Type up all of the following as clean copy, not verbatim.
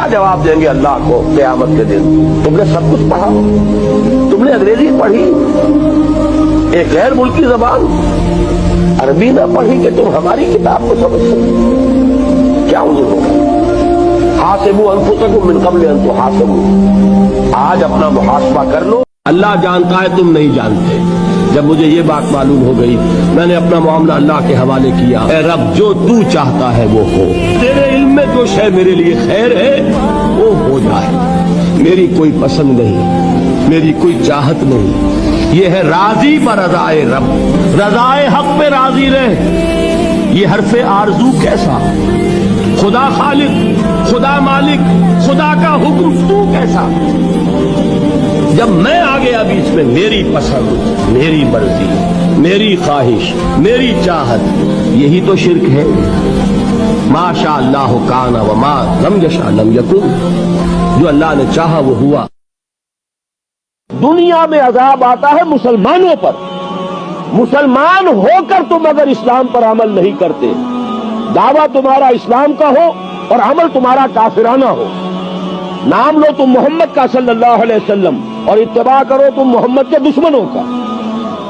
کیا جواب دیں گے اللہ کو قیامت کے دن؟ تم نے سب کچھ پڑھا، تم نے انگریزی پڑھی، ایک غیر ملکی زبان عربی نہ پڑھی کہ تم ہماری کتاب کو سمجھ سکتے؟ کیا حضور ہوگا؟ حاسبوا انفسکم من قبل ان تحاسبوا، آج اپنا محاسبہ کر لو، اللہ جانتا ہے تم نہیں جانتے۔ جب مجھے یہ بات معلوم ہو گئی میں نے اپنا معاملہ اللہ کے حوالے کیا، اے رب جو تو چاہتا ہے وہ ہو، تیرے علم میں جو شے میرے لیے خیر ہے وہ ہو جائے، میری کوئی پسند نہیں، میری کوئی چاہت نہیں، یہ ہے راضی برضائے رب، رضائے حق پہ راضی رہ۔ یہ حرف آرزو کیسا؟ خدا خالق، خدا مالک، خدا کا حکم تو کیسا؟ جب میں آ گیا بیچ میں میری پسند، میری مرضی، میری خواہش، میری چاہت، یہی تو شرک ہے۔ ما شاء اللہ کان وما لم یشاء لم یکن، جو اللہ نے چاہا وہ ہوا۔ دنیا میں عذاب آتا ہے مسلمانوں پر، مسلمان ہو کر تم اگر اسلام پر عمل نہیں کرتے، دعویٰ تمہارا اسلام کا ہو اور عمل تمہارا کافرانہ ہو، نام لو تم محمد کا صلی اللہ علیہ وسلم اور اتباع کرو تم محمد کے دشمنوں کا،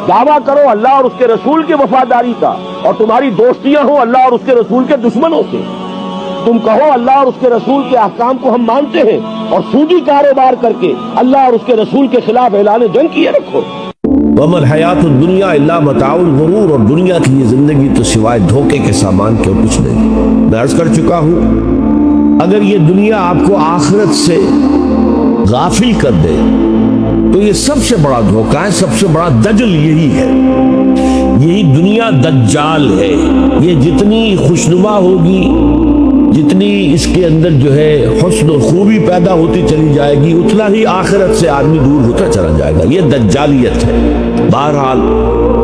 دعویٰ کرو اللہ اور اس کے رسول کی وفاداری کا اور تمہاری دوستیاں ہوں اللہ اور اس کے رسول کے دشمنوں سے، تم کہو اللہ اور اس کے رسول کے احکام کو ہم مانتے ہیں اور سودی کاروبار کر کے اللہ اور اس کے رسول کے خلاف اعلان جنگ کیے رکھو۔ وَمَا الْحَيَاةُ الدُّنْيَا إِلَّا مَتَاعُ الْغُرُورِ، اور دنیا کی یہ زندگی تو سوائے دھوکے کے سامان کے اور کچھ نہیں۔ میں عرض کر چکا ہوں اگر یہ دنیا آپ کو آخرت سے غافل کر دے تو یہ سب سے بڑا دھوکہ ہے، سب سے بڑا دجل یہی ہے، یہی دنیا دجال ہے۔ یہ جتنی خوشنما ہوگی، جتنی اس کے اندر جو ہے حسن و خوبی پیدا ہوتی چلی جائے گی، اتنا ہی آخرت سے آدمی دور ہوتا چلا جائے گا۔ یہ دجالیت ہے۔ بہرحال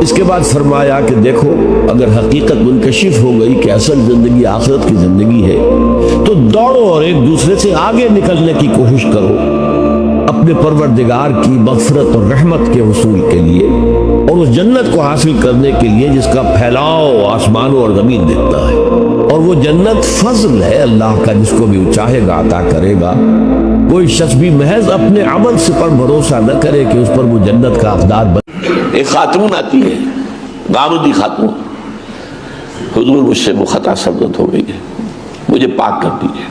اس کے بعد فرمایا کہ دیکھو اگر حقیقت منکشف ہو گئی کہ اصل زندگی آخرت کی زندگی ہے تو دوڑو اور ایک دوسرے سے آگے نکلنے کی کوشش کرو اپنے پروردگار کی مغفرت اور رحمت کے حصول کے لیے اور اس جنت کو حاصل کرنے کے لیے جس کا پھیلاؤ آسمانوں اور زمین دیتا ہے، اور وہ جنت فضل ہے اللہ کا، جس کو بھی وہ چاہے گا عطا کرے گا۔ کوئی شخص بھی محض اپنے عمل سے پر بھروسہ نہ کرے کہ اس پر وہ جنت کا حقدار بنے۔ ایک خاتون آتی ہے، گامدی خاتون، حضور مجھ سے وہ خطا سرزد ہو گئی ہے، مجھے پاک کر دیجیے۔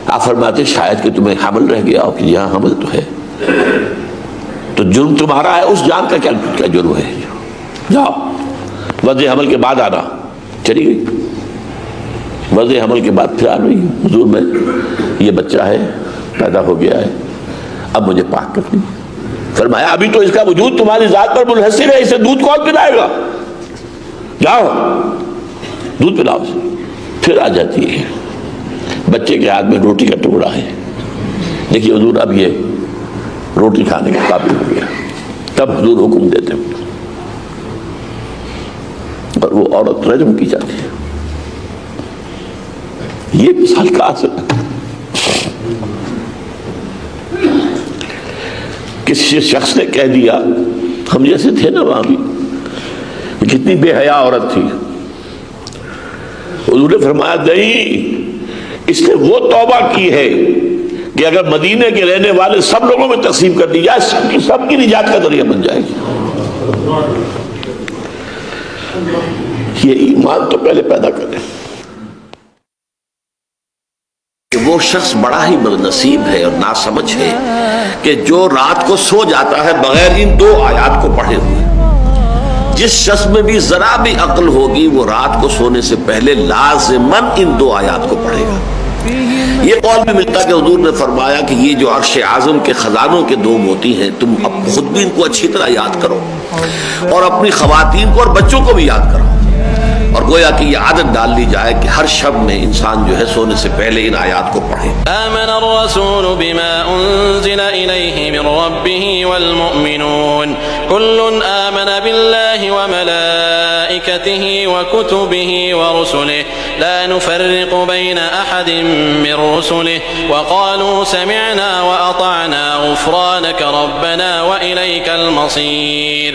آپ فرماتے شاید کہ تمہیں حمل رہ گیا ہو، کہ یہاں حمل تو ہے، تو جرم تمہارا ہے، اس جان کا کیا جرم ہے؟ جاؤ وضع حمل کے بعد آنا۔ چلی گئی، وضع حمل کے بعد پھر آ رہی، حضور میں یہ بچہ ہے، پیدا ہو گیا ہے، اب مجھے پاک کر دیجیے۔ فرمایا ابھی تو اس کا وجود تمہاری ذات پر منحصر ہے، اسے دودھ کون پلائے گا؟ جاؤ دودھ پلاؤ اسے۔ پھر آ جاتی ہے، بچے کے ہاتھ میں روٹی کا ٹکڑا ہے، دیکھیے حضور اب یہ روٹی کھانے کے قابل ہو گیا، تب حضور حکم دیتے ہیں اور وہ عورت رجم کی جاتی ہے۔ یہ مثال کا اثر کسی شخص نے کہہ دیا، ہم جیسے تھے نا وہاں بھی، کتنی بے حیا عورت تھی، حضور نے فرمایا نہیں، اس نے وہ توبہ کی ہے کہ اگر مدینے کے رہنے والے سب لوگوں میں تقسیم کر دی جائے سب کی نجات کا ذریعہ بن جائے گی۔ یہ ایمان تو پہلے پیدا کریں۔ وہ شخص بڑا ہی بدنصیب ہے اور ناسمجھ ہے کہ جو رات کو سو جاتا ہے بغیر ان دو آیات کو پڑھے ہوئے۔ جس شخص میں بھی ذرا بھی عقل ہوگی وہ رات کو سونے سے پہلے لازماً ان دو آیات کو پڑھے گا۔ یہ قول بھی ملتا کہ حضور نے فرمایا کہ یہ جو عرش اعظم کے خزانوں کے دو موتی ہیں، تم اب خود بھی ان کو اچھی طرح یاد کرو اور اپنی خواتین کو اور بچوں کو بھی یاد کرو، اور گویا کہ یہ عادت ڈال لی جائے کہ ہر شب میں انسان جو ہے سونے سے پہلے ان آیات کو پڑھے۔ آمن الرسول بما انزل الیہ من ربہ والمؤمنون کل آمن باللہ وملائکتہ وکتبہ ورسلہ لا نفرق بین احد من رسلہ وقالوا سمعنا واطعنا غفرانک ربنا والیک المصیر۔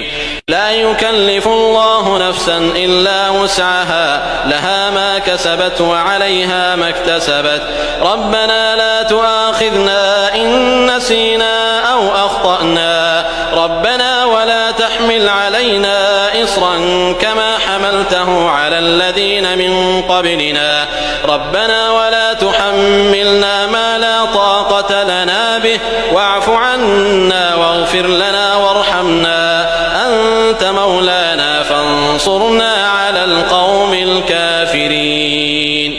لا يكلف الله نفسا الا وسعها لها ما كسبت وعليها ما اكتسبت ربنا لا تؤاخذنا تؤاخذنا إن نسينا أو أخطأنا ربنا ولا تحمل علينا إصرا كما حملته على الذين من قبلنا ربنا ولا تحملنا ما لا طاقة لنا به واعف عنا واغفر لنا وارحمنا أنت مولانا فانصرنا على القوم الكافرين.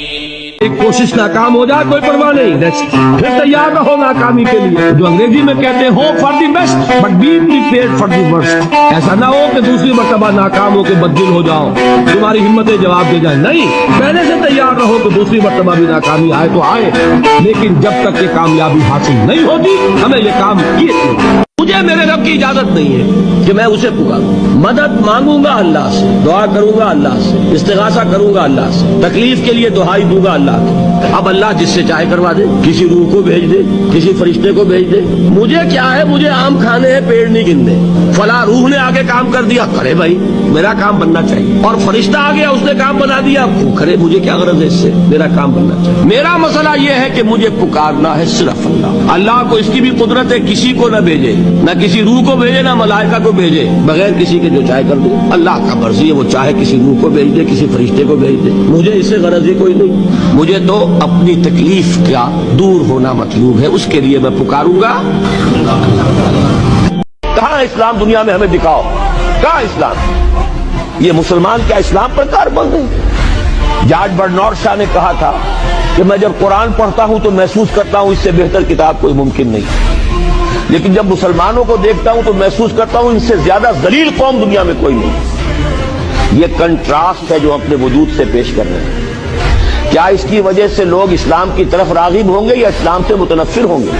ایک کوشش ناکام ہو جائے کوئی پرواہ نہیں، پھر تیار رہو ناکامی کے لیے، جو انگریزی میں کہتے ہیں hope for the best but be prepared for the worst. ایسا نہ ہو کہ دوسری مرتبہ ناکام ہو کے بددل ہو جاؤ، تمہاری ہمتیں جواب دے جائیں. نہیں، پہلے سے تیار رہو کہ دوسری مرتبہ بھی ناکامی آئے تو آئے، لیکن جب تک یہ کامیابی حاصل نہیں ہوتی ہمیں یہ کام کیے تھے. مجھے میرے رب کی اجازت نہیں ہے کہ میں اسے پکاروں. مدد مانگوں گا اللہ سے، دعا کروں گا اللہ سے، استغاثہ کروں گا اللہ سے، تکلیف کے لیے دعائی دوں گا اللہ کی. اب اللہ جس سے چاہے کروا دے، کسی روح کو بھیج دے، کسی فرشتے کو بھیج دے. مجھے کیا ہے، مجھے آم کھانے ہیں، پیڑ نہیں گننے. فلاں روح نے آگے کام کر دیا، کرے بھائی، میرا کام بننا چاہیے. اور فرشتہ آ گیا، اس نے کام بنا دیا، وہ کرے، مجھے کیا غرض ہے اس سے، میرا کام بننا چاہیے. میرا مسئلہ یہ ہے کہ مجھے پکارنا ہے صرف اللہ. اللہ کو اس کی بھی قدرت ہے، کسی کو نہ بھیجے، نہ کسی روح کو بھیجے، نہ ملائکہ کو بھیجے، بغیر کسی کے جو چاہے کر دے. اللہ کا مرضی ہے، وہ چاہے کسی روح کو بھیج دے، کسی فرشتے کو بھیج دے. مجھے اس سے غرض ہی کوئی نہیں. مجھے تو اپنی تکلیف کا دور ہونا مطلوب ہے، اس کے لیے میں پکاروں گا. کہاں اسلام دنیا میں ہمیں دکھاؤ، کہاں اسلام؟ یہ مسلمان کیا اسلام پر کار بند ہے؟ جارج برنارڈ شاہ نے کہا تھا کہ میں جب قرآن پڑھتا ہوں تو محسوس کرتا ہوں اس سے بہتر کتاب کوئی ممکن نہیں، لیکن جب مسلمانوں کو دیکھتا ہوں تو محسوس کرتا ہوں ان سے زیادہ ذلیل قوم دنیا میں کوئی نہیں. یہ کنٹراسٹ ہے جو اپنے وجود سے پیش کر رہے ہیں. کیا اس کی وجہ سے لوگ اسلام کی طرف راغب ہوں گے یا اسلام سے متنفر ہوں گے؟